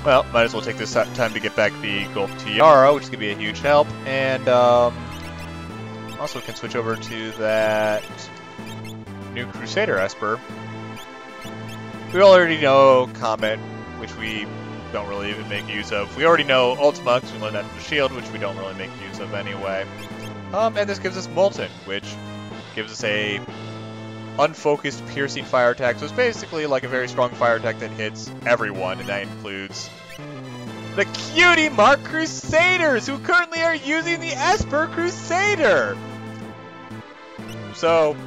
Well, might as well take this time to get back the gold tiara, which is going to be a huge help. And also can switch over to that new Crusader Esper. We already know Comet, which we don't really even make use of. We already know Ultima, because we learned that from the Shield, which we don't really make use of anyway. And this gives us Molten, which gives us a unfocused piercing fire attack. So it's basically like a very strong fire attack that hits everyone, and that includes the cutie mark Crusaders, who currently are using the Esper Crusader. So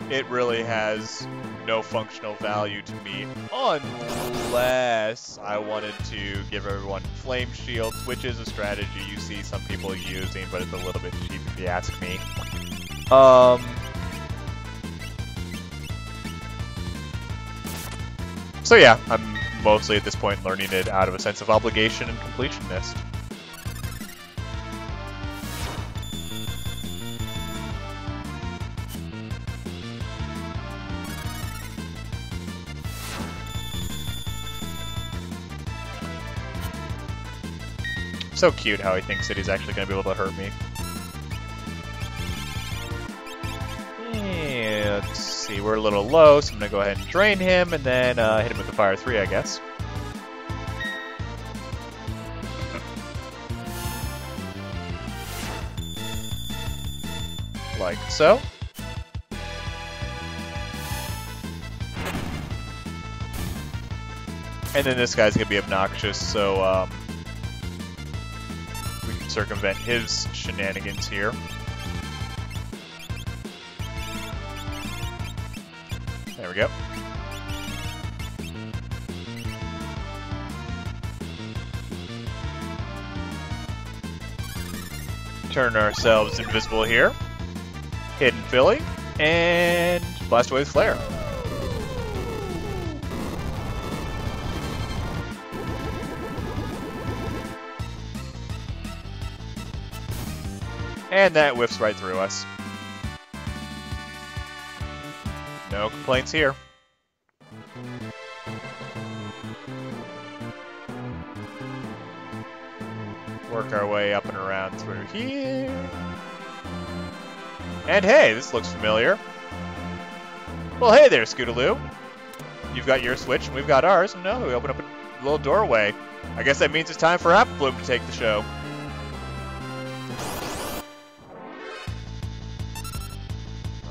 it really has no functional value to me, unless I wanted to give everyone flame shields, which is a strategy you see some people using, but it's a little bit cheap if you ask me. So yeah, I'm mostly at this point learning it out of a sense of obligation and completionist. So cute how he thinks that he's actually going to be able to hurt me. And let's see, we're a little low, so I'm going to go ahead and drain him, and then hit him with the Fire 3, I guess. Like so. And then this guy's going to be obnoxious, so we can circumvent his shenanigans here. There we go. Turn ourselves invisible here. Hidden Filly. And blast away with Flare. And that whiffs right through us. No complaints here. Work our way up and around through here. And hey, this looks familiar. Well, hey there, Scootaloo. You've got your switch and we've got ours. No, we open up a little doorway. I guess that means it's time for Apple Bloom to take the show.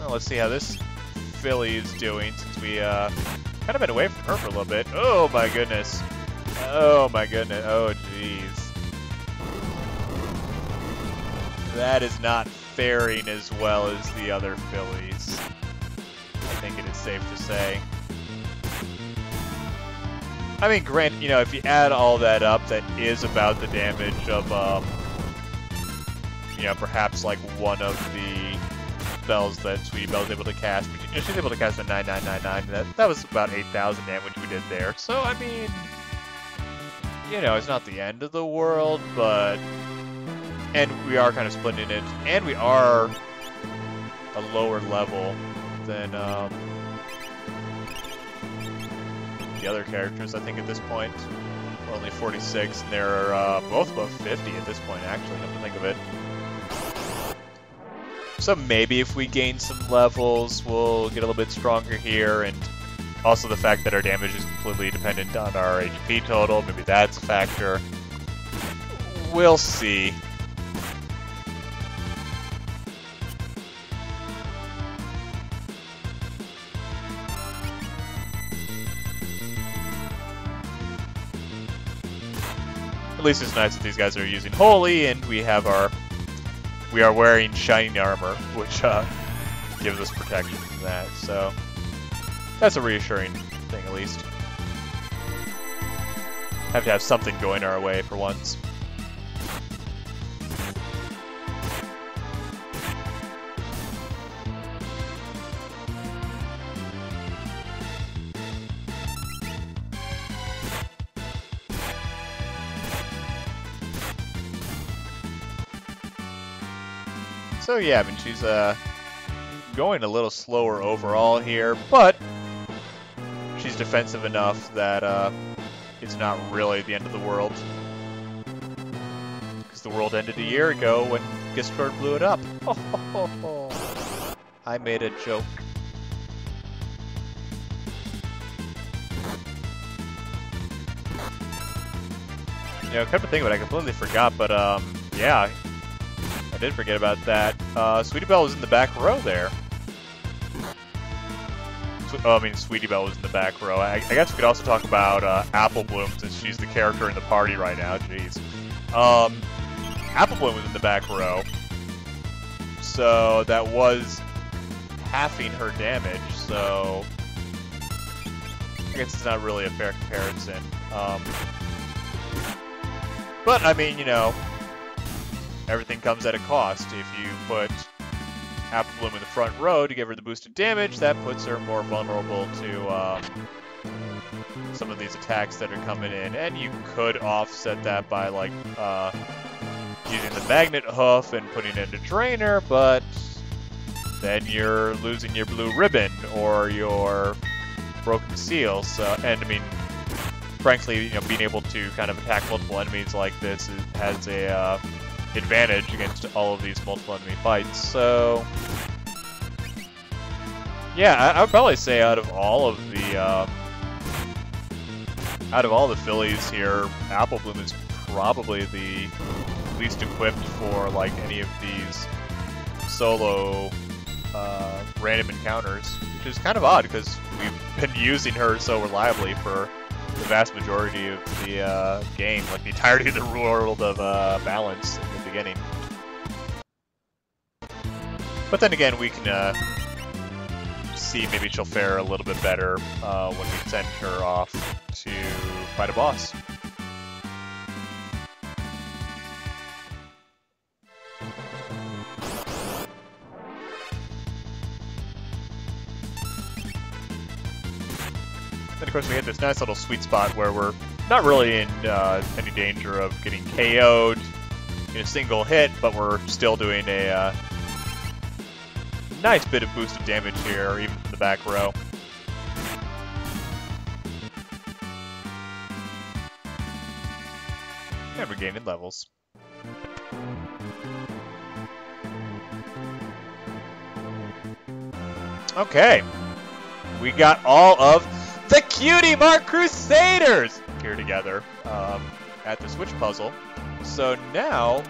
Well, let's see how this Filly is doing, since we kind of been away from her for a little bit. Oh my goodness. Oh my goodness. Oh jeez. That is not faring as well as the other Fillies. I think it is safe to say. I mean, granted, you know, if you add all that up, that is about the damage of, you know, perhaps like one of the spells that Sweetie Belle is able to cast. But, you know, she's able to cast a 9999. That was about 8,000 damage we did there. So, I mean, you know, it's not the end of the world, but... And we are kind of splitting it, and we are a lower level than the other characters, I think, at this point. We're only 46, and they're both above 50 at this point, actually, come to think of it. So maybe if we gain some levels, we'll get a little bit stronger here, and also the fact that our damage is completely dependent on our HP total, maybe that's a factor. We'll see. At least it's nice that these guys are using Holy, and we are wearing Shining Armor, which gives us protection from that. So that's a reassuring thing, at least. Have to have something going our way for once. So yeah, I mean, she's going a little slower overall here, but she's defensive enough that it's not really the end of the world. Because the world ended a year ago when Discord blew it up. I made a joke. You know, come to think of it, I completely forgot, but yeah, I did forget about that. Sweetie Belle was in the back row there. Oh, I mean, Sweetie Belle was in the back row. I guess we could also talk about Apple Bloom, since she's the character in the party right now. Jeez. Apple Bloom was in the back row, so that was halving her damage. So I guess it's not really a fair comparison. But I mean, you know, everything comes at a cost. If you put Apple Bloom in the front row to give her the boosted damage, that puts her more vulnerable to some of these attacks that are coming in. And you could offset that by, like, using the Magnet Hoof and putting it into Drainer, but then you're losing your blue ribbon or your broken seal. So, and I mean, frankly, you know, being able to kind of attack multiple enemies like this has a advantage against all of these multiple enemy fights. So yeah, I would probably say out of all the Fillies here, Apple Bloom is probably the least equipped for like any of these solo random encounters, which is kind of odd because we've been using her so reliably for the vast majority of the game, like the entirety of the world of Balance in the beginning. But then again, we can see maybe she'll fare a little bit better when we send her off to fight a boss. Then of course we hit this nice little sweet spot where we're not really in any danger of getting KO'd in a single hit, but we're still doing a nice bit of boosted damage here, even from the back row. And we're gaining levels. Okay. We got all of the Cutie Mark Crusaders here together at the Switch puzzle. So now,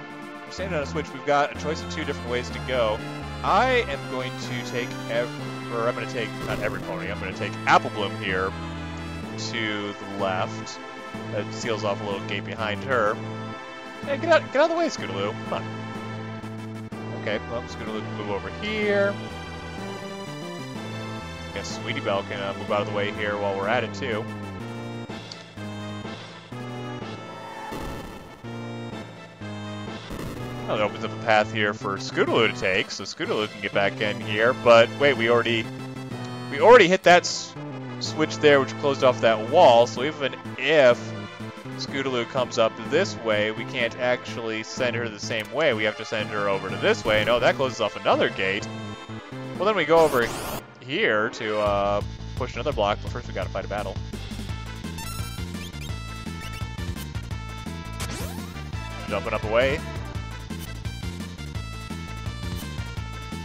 we're standing on a Switch. We've got a choice of two different ways to go. I am going to take not every pony, I'm going to take Apple Bloom here to the left. That seals off a little gate behind her. Hey, get out of the way, Scootaloo. Come on. Okay, well, Scootaloo can move over here. I guess Sweetie Belle can move out of the way here while we're at it, too. Well, it opens up a path here for Scootaloo to take, so Scootaloo can get back in here. But wait, we already hit that switch there, which closed off that wall. So even if Scootaloo comes up this way, we can't actually send her the same way. We have to send her over to this way. No, that closes off another gate. Well, then we go over here to push another block, but first we gotta fight a battle. Jumping up away.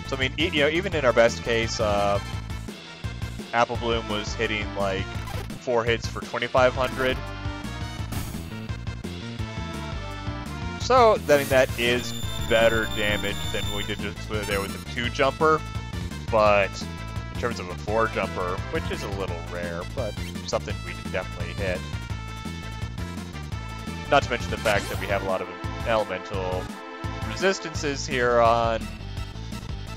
So I mean, you know, even in our best case, Apple Bloom was hitting like 4 hits for 2,500. So I mean, that is better damage than we did just there with the 2-jumper, but in terms of a 4-jumper, which is a little rare, but something we can definitely hit. Not to mention the fact that we have a lot of elemental resistances here on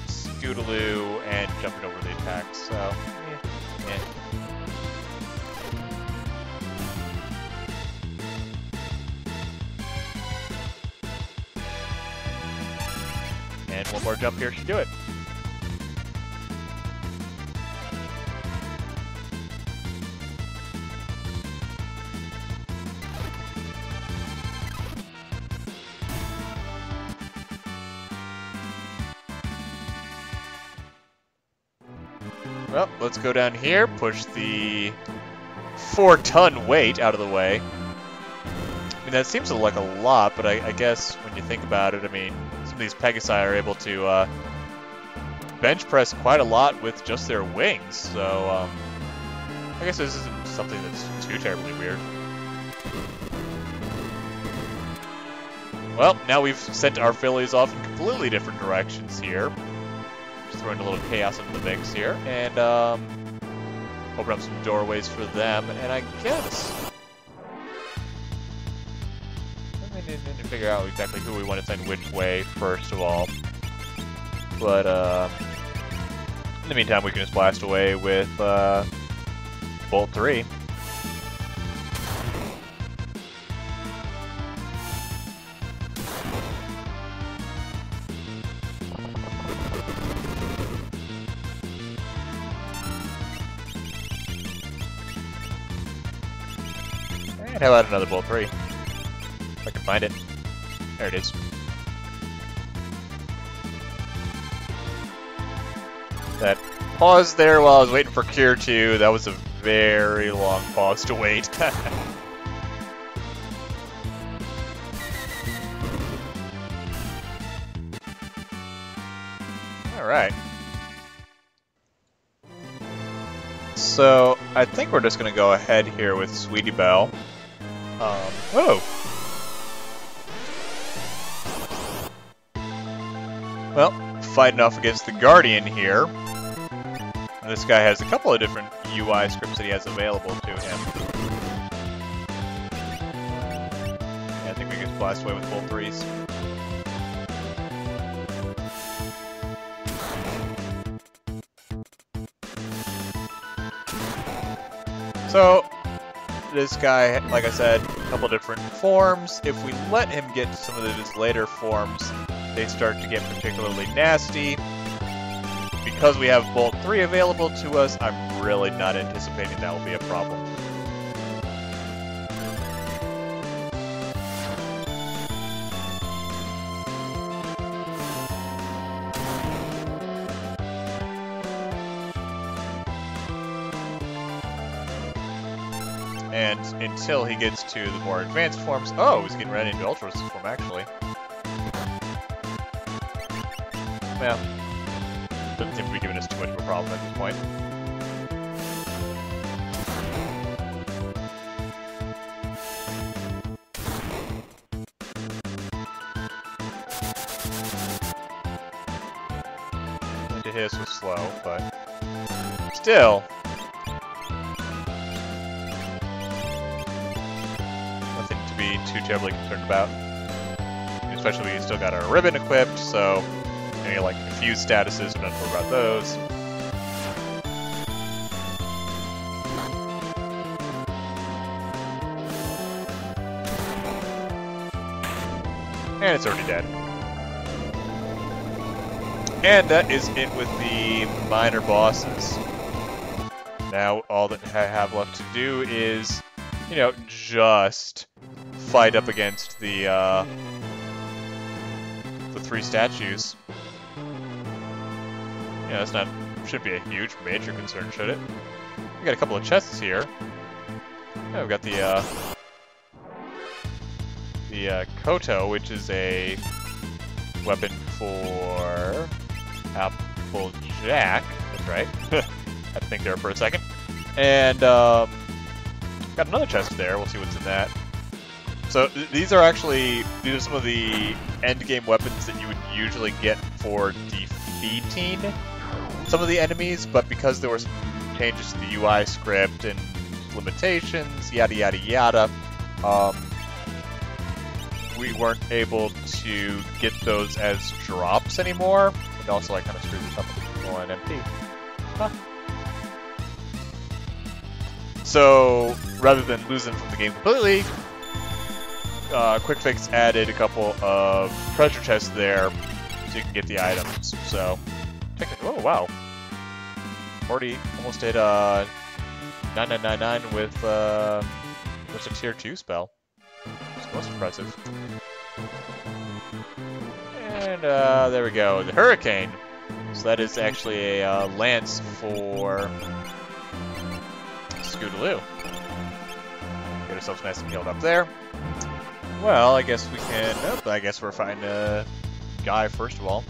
Scootaloo and jumping over the attacks, so yeah. And one more jump here should do it. Well, let's go down here, push the 4-ton weight out of the way. I mean, that seems like a lot, but I guess when you think about it, I mean, some of these Pegasi are able to bench press quite a lot with just their wings, so I guess this isn't something that's too terribly weird. Well, now we've sent our Fillies off in completely different directions here. Just throwing a little chaos into the mix here, and open up some doorways for them, and I guess I need to figure out exactly who we want to send which way first of all. But in the meantime, we can just blast away with Bolt 3. And how about another Bolt 3? If I can find it. There it is. That pause there while I was waiting for Cure 2, that was a very long pause to wait. Alright. So, I think we're just going to go ahead here with Sweetie Belle. Whoa! Well, fighting off against the Guardian here. And this guy has a couple of different UI scripts that he has available to him. Yeah, I think we can just blast away with Bolt 3s. So, this guy, like I said, a couple different forms. If we let him get to some of his later forms, they start to get particularly nasty. Because we have Bolt 3 available to us, I'm really not anticipating that will be a problem. And until he gets to the more advanced forms... Oh, he's getting ready into Ultra Resist form, actually. Well, doesn't seem to be giving us too much of a problem at this point. To hit us was slow, but still. Nothing to be too terribly concerned about. Especially we still got our ribbon equipped, so any like confused statuses, we're not sure about those. And it's already dead. And that is it with the minor bosses. Now all that I have left to do is, you know, just fight up against the 3 statues. Yeah, that's not, should be a huge major concern, should it? We got a couple of chests here. Yeah, we've got the Koto, which is a weapon for Applejack. That's right. I had to think there for a second. And got another chest there. We'll see what's in that. So these are some of the endgame weapons that you would usually get for defeating some of the enemies, but because there were some changes to the UI script and limitations, yada yada yada, we weren't able to get those as drops anymore. It also like kind of screws us up on MP. Huh. So rather than lose them from the game completely, Quick Fix added a couple of treasure chests there so you can get the items. So, oh wow. Already almost hit 9999 with just a tier 2 spell. It's most impressive. And there we go, the Hurricane. So that is actually a lance for Scootaloo. ourselves nice and healed up there. Well, I guess we can... Nope, I guess we're fighting a guy first of all.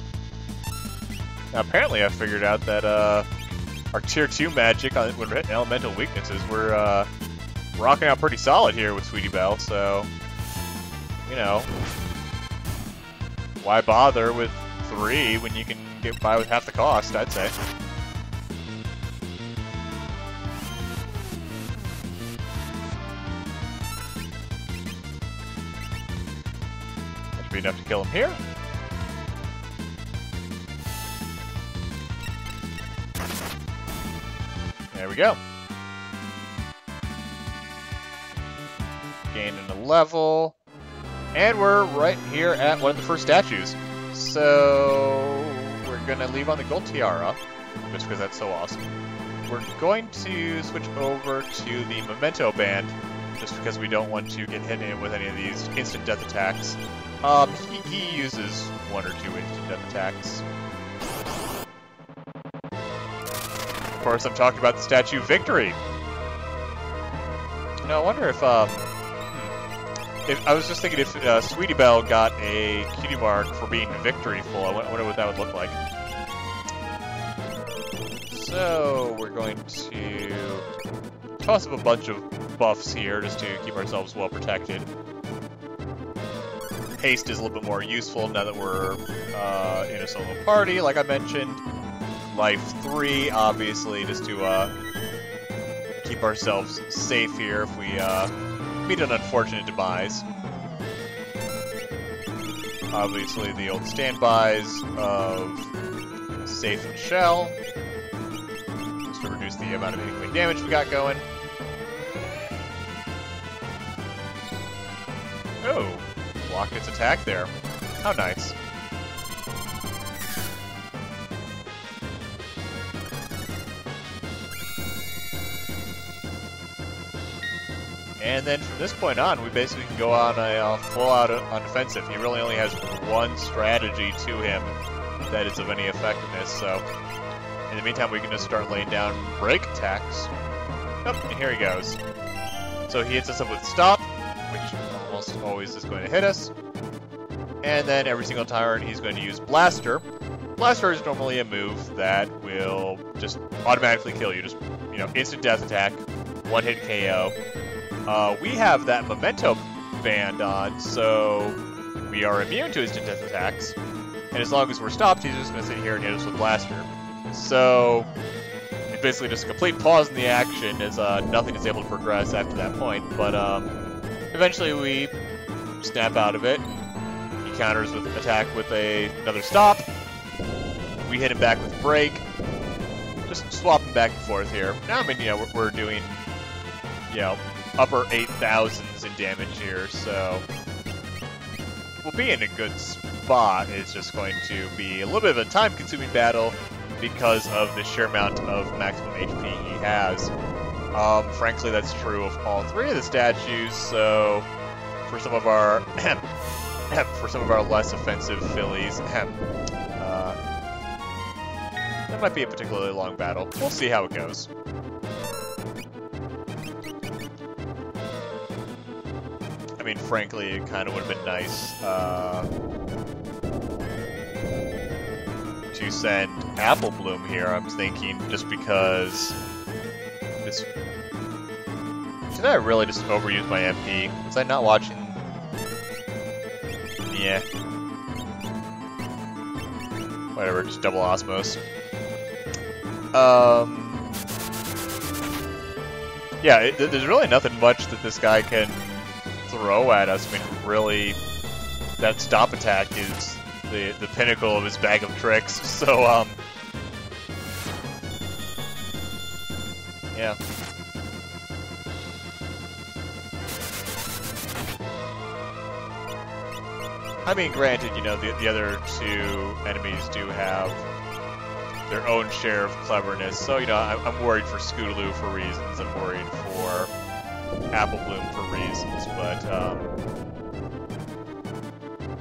Now, apparently I figured out that our tier 2 magic on elemental weaknesses, we're rocking out pretty solid here with Sweetie Belle, so, you know, why bother with 3 when you can get by with half the cost, I'd say. That should be enough to kill him here. There we go. Gaining a level. And we're right here at one of the first statues. So we're going to leave on the gold tiara, just because that's so awesome. We're going to switch over to the memento band, just because we don't want to get hit in with any of these instant death attacks. He uses 1 or 2 instant death attacks. Of course, I'm talking about the statue Victory. Now, I wonder if I was just thinking if Sweetie Belle got a cutie mark for being victoryful, I wonder what that would look like. So, we're going to toss up a bunch of buffs here just to keep ourselves well protected. Haste is a little bit more useful now that we're in a solo party, like I mentioned. Life 3, obviously, just to keep ourselves safe here if we meet an unfortunate demise. Obviously, the old standbys of Safe and Shell, just to reduce the amount of incoming damage we got going. Oh, blocked its attack there. How nice. And then from this point on, we basically can go on a full-out offensive. He really only has one strategy to him that is of any effectiveness, so in the meantime, we can just start laying down break attacks. Oh, and here he goes. So he hits us up with Stop, which almost always is going to hit us. And then every single turn, he's going to use Blaster. Blaster is normally a move that will just automatically kill you. Just, you know, instant death attack, one-hit KO. We have that memento band on, so we are immune to instant death attacks. And as long as we're stopped, he's just going to sit here and hit us with Blaster. So it's basically just a complete pause in the action, as nothing is able to progress after that point. But eventually we snap out of it. He counters with attack with another stop. We hit him back with break. Just swapping back and forth here. Now, I mean, you know, we're doing, you know, upper 8,000s in damage here, so we'll be in a good spot. It's just going to be a little bit of a time-consuming battle because of the sheer amount of maximum HP he has. Frankly, that's true of all 3 of the statues, so for some of our less offensive Fillies, that might be a particularly long battle. We'll see how it goes. I mean, frankly, it kind of would have been nice to send Apple Bloom here, I'm thinking, just because this... Did I really just overuse my MP? Was I not watching? Yeah. Whatever, just double Osmos. Yeah, there's really nothing much that this guy can throw at us. I mean, really, that stop attack is the pinnacle of his bag of tricks. So, yeah. I mean, granted, you know, the other 2 enemies do have their own share of cleverness. So, you know, I'm worried for Scootaloo for reasons. I'm worried for Apple Bloom for reasons, but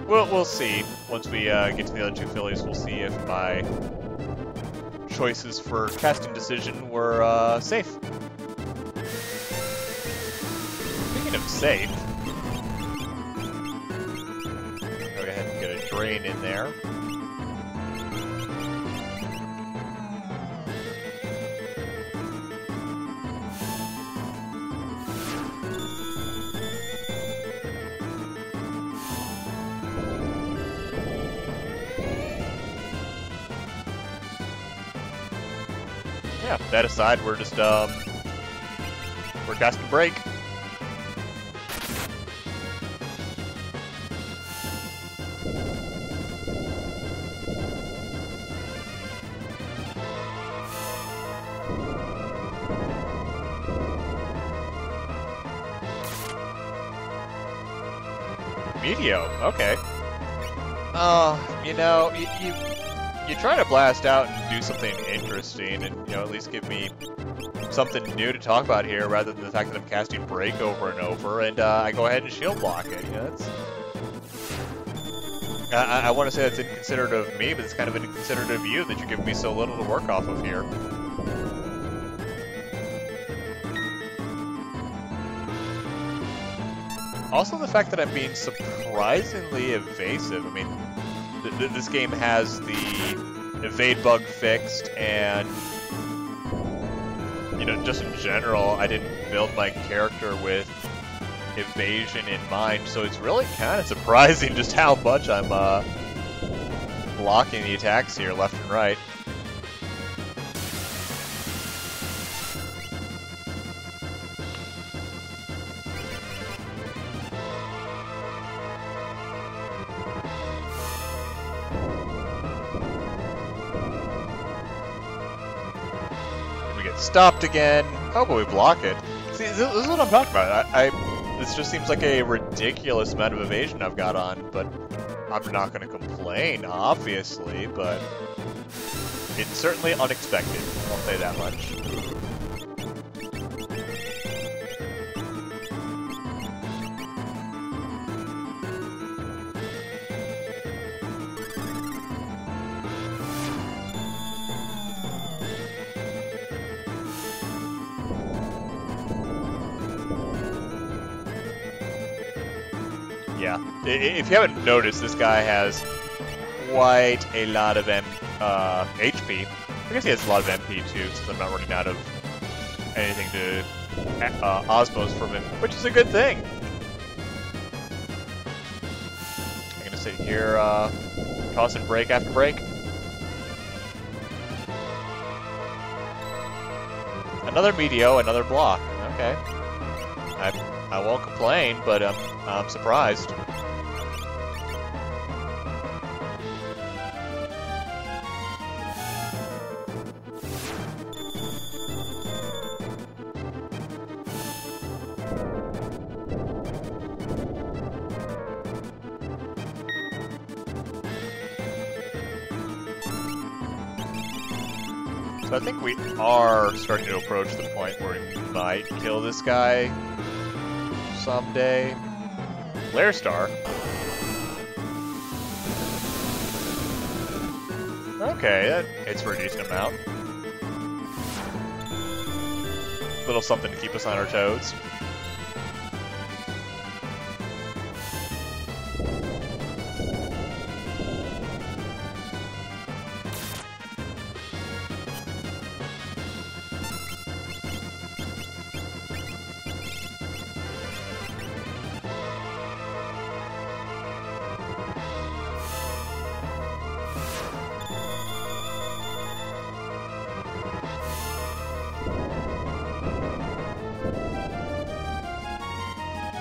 we'll see. Once we get to the other 2 Fillies, we'll see if my choices for casting decision were safe. Speaking keeping him safe. Go ahead and get a drain in there. Yeah, that aside, we're just, we're casting break. Meteo, okay. You know, you try to blast out and do something interesting and, you know, at least give me something new to talk about here rather than the fact that I'm casting break over and over, and I go ahead and shield block it. You know, that's... I want to say that's inconsiderate of me, but it's kind of inconsiderate of you that you're giving me so little to work off of here. Also, the fact that I'm being surprisingly evasive. I mean, this game has the evade bug fixed, and, you know, just in general, I didn't build my character with evasion in mind, so it's really kind of surprising just how much I'm blocking the attacks here, left and right. Stopped again. Oh, but we block it. See, this is what I'm talking about. This just seems like a ridiculous amount of evasion I've got on, but I'm not going to complain, obviously, but it's certainly unexpected. I'll say that much. Yeah, if you haven't noticed, this guy has quite a lot of HP. I guess he has a lot of MP too, since I'm not running out of anything to osmos from him, which is a good thing. I'm gonna sit here, tossing break after break. Another Meteo, another block. Okay. I won't complain, but I'm surprised. So I think we are starting to approach the point where we might kill this guy someday. Flare Star. Okay, that hits for a decent amount. Little something to keep us on our toes.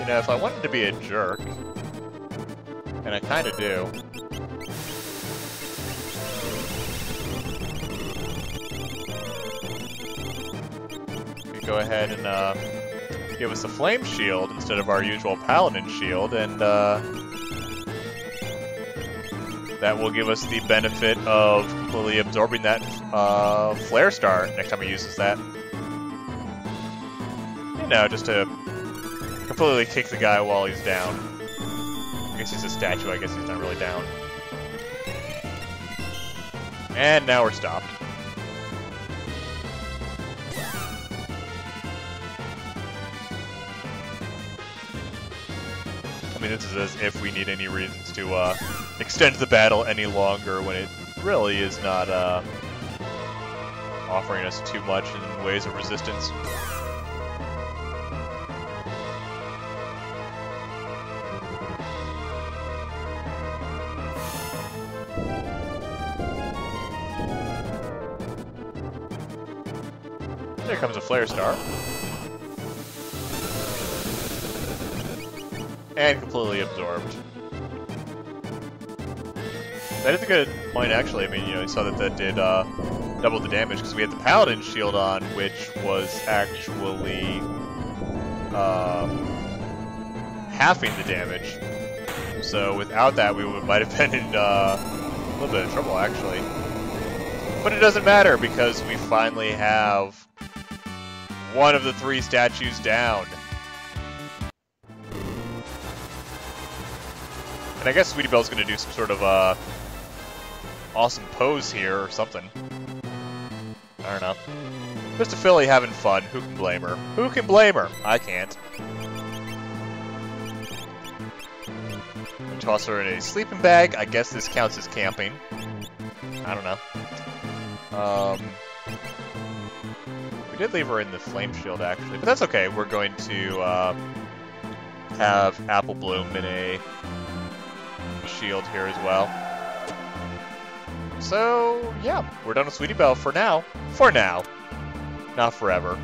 You know, if I wanted to be a jerk, and I kind of do, we go ahead and give us a flame shield instead of our usual paladin shield, and that will give us the benefit of completely absorbing that flare star next time he uses that. You know, just to completely kick the guy while he's down. I guess he's a statue, I guess he's not really down. And now we're stopped. mean, this is as if we need any reasons to extend the battle any longer when it really is not offering us too much in ways of resistance. There comes a Flare Star. And completely absorbed. That is a good point, actually. I mean, you know, you saw that that did double the damage, because we had the Paladin shield on, which was actually halving the damage. So without that, we might have been in a little bit of trouble, actually. But it doesn't matter, because we finally have one of the 3 statues down. And I guess Sweetie Belle's gonna do some sort of awesome pose here or something. I don't know. Just a filly having fun. Who can blame her? Who can blame her? I can't. Toss her in a sleeping bag. I guess this counts as camping. I don't know. We did leave her in the flame shield, actually, but that's okay. We're going to have Apple Bloom in a shield here as well. So, yeah, we're done with Sweetie Belle for now. For now. Not forever.